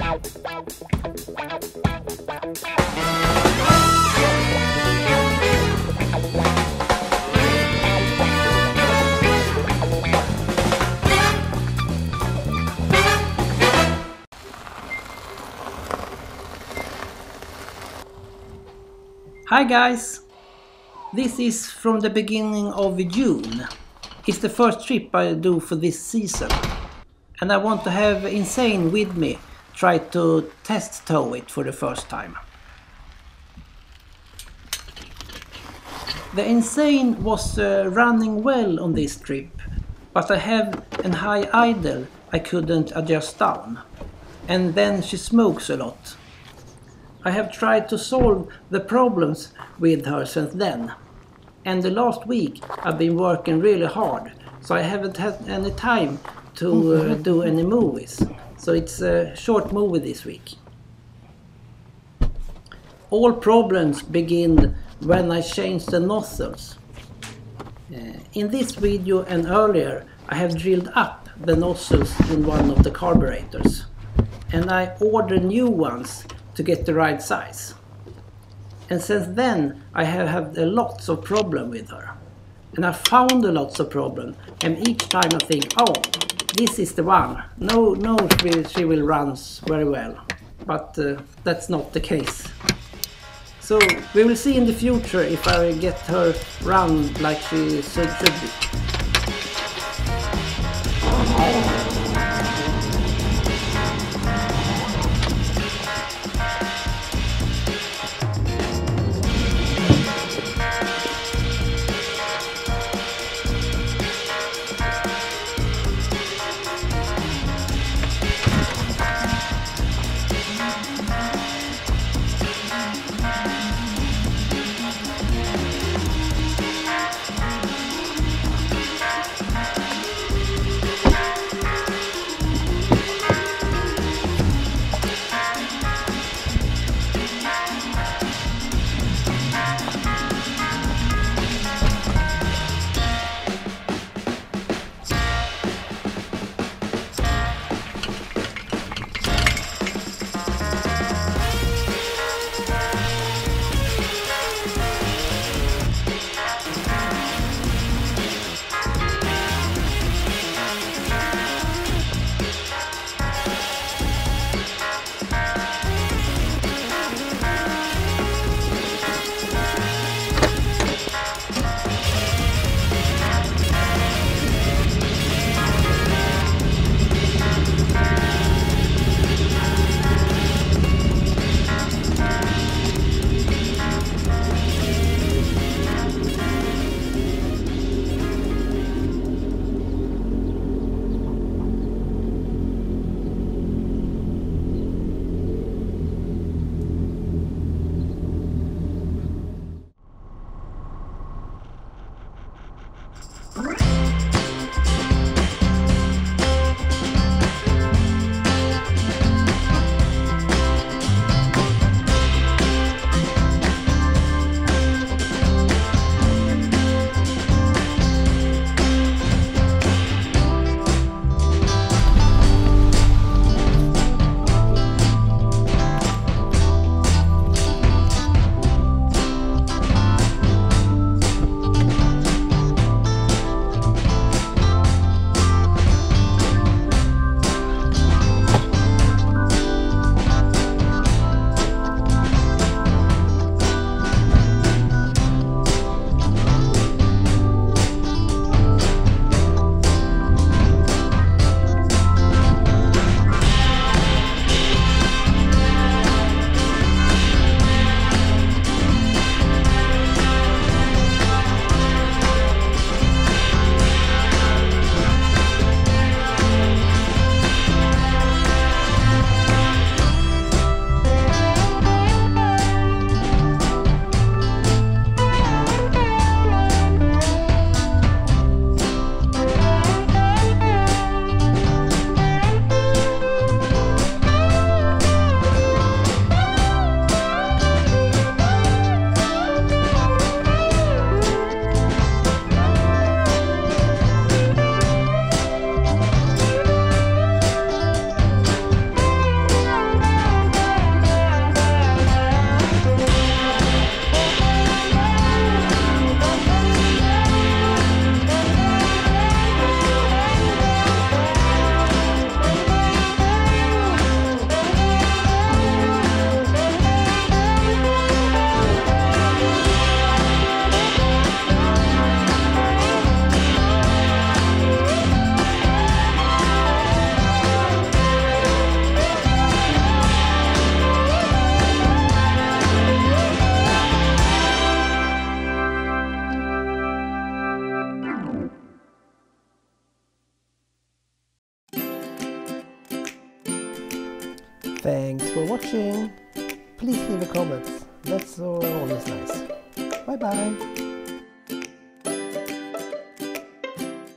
Hi guys! This is from the beginning of June. It's the first trip I do for this season. And I want to have Insane with me try to test tow it for the first time. The Insane was running well on this trip, but I have a high idle I couldn't adjust down. And then she smokes a lot. I have tried to solve the problems with her since then. And the last week I've been working really hard, so I haven't had any time to do any movies. So it's a short movie this week. All problems begin when I change the nozzles. In this video and earlier I have drilled up the nozzles in one of the carburetors. And I ordered new ones to get the right size. And since then I have had lots of problems with her. And I found lots of problems, and each time I think, oh, this is the one. No, she will run very well. But that's not the case. So we will see in the future if I get her run like she should be. Thanks for watching. Please leave a comment. That's always nice. Bye bye.